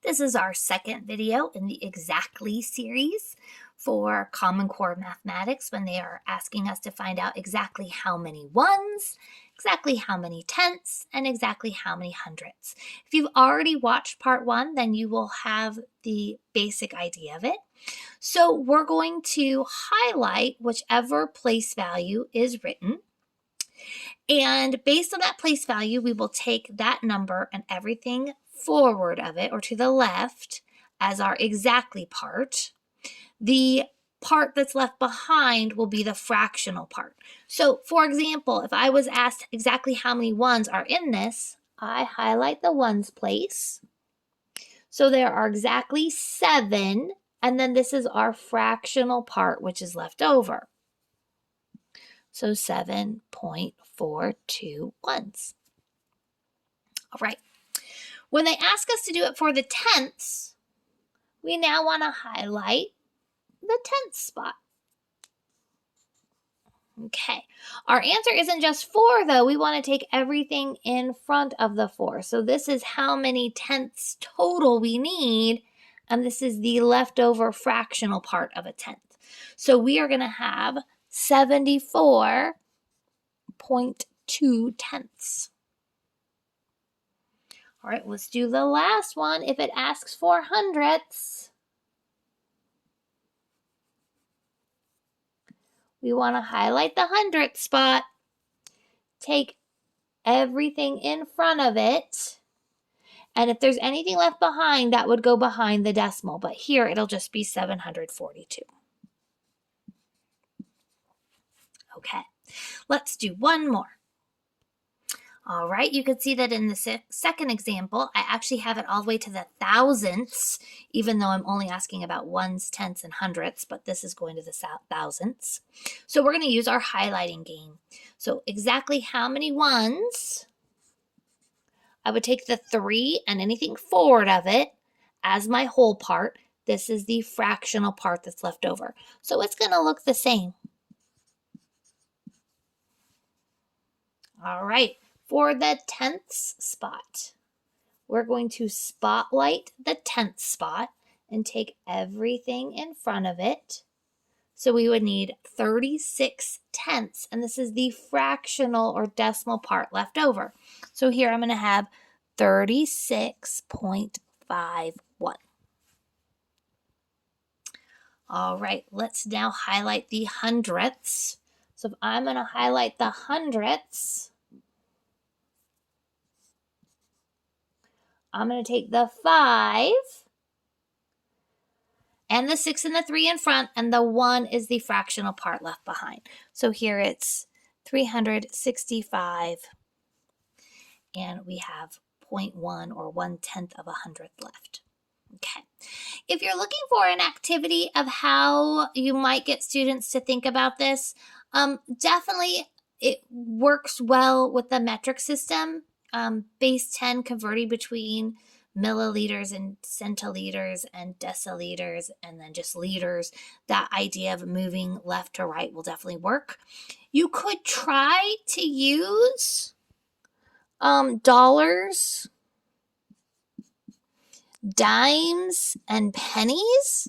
This is our second video in the Exactly series for Common Core Mathematics when they are asking us to find out exactly how many ones, exactly how many tenths, and exactly how many hundredths. If you've already watched part one, then you will have the basic idea of it. So we're going to highlight whichever place value is written. And based on that place value, we will take that number and everything forward of it or to the left as our exactly part. The part that's left behind will be the fractional part. So for example, if I was asked exactly how many ones are in this, I highlight the ones place. So there are exactly 7, and then this is our fractional part, which is left over. So 7.42 ones. All right. When they ask us to do it for the tenths, we now want to highlight the tenth spot. Okay. Our answer isn't just 4, though. We want to take everything in front of the 4. So this is how many tenths total we need, and this is the leftover fractional part of a tenth. So we are going to have 74.2 tenths. All right, let's do the last one. If it asks for hundredths, we want to highlight the hundredth spot, take everything in front of it, and if there's anything left behind, that would go behind the decimal, but here it'll just be 742. Okay, let's do one more. All right, you can see that in the second example, I actually have it all the way to the thousandths, even though I'm only asking about ones, tenths, and hundredths, but this is going to the thousandths. So we're going to use our highlighting game. So exactly how many ones? I would take the 3 and anything forward of it as my whole part. This is the fractional part that's left over. So it's going to look the same. All right. For the tenths spot, we're going to spotlight the tenth spot and take everything in front of it. So we would need 36 tenths, and this is the fractional or decimal part left over. So here I'm going to have 36.51. All right, let's now highlight the hundredths. So if I'm going to highlight the hundredths, I'm going to take the 5 and the 6 and the 3 in front, and the 1 is the fractional part left behind. So here it's 365, and we have 0.1 or 1/10 of a hundredth left. Okay. If you're looking for an activity of how you might get students to think about this, definitely it works well with the metric system. Base 10 converting between milliliters and centiliters and deciliters and then just liters. That idea of moving left to right will definitely work. You could try to use dollars, dimes, and pennies.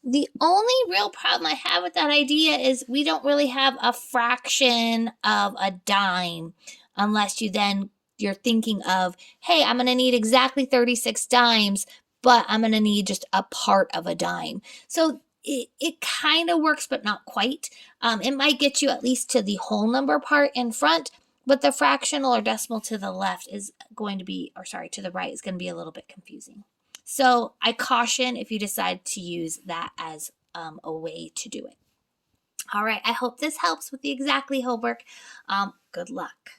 The only real problem I have with that idea is we don't really have a fraction of a dime unless you're thinking of, hey, I'm going to need exactly 36 dimes, but I'm going to need just a part of a dime. So it kind of works, but not quite. It might get you at least to the whole number part in front, but the fractional or decimal to the left is going to be, or sorry, to the right is going to be a little bit confusing. So I caution if you decide to use that as a way to do it. All right, I hope this helps with the exactly homework. Good luck.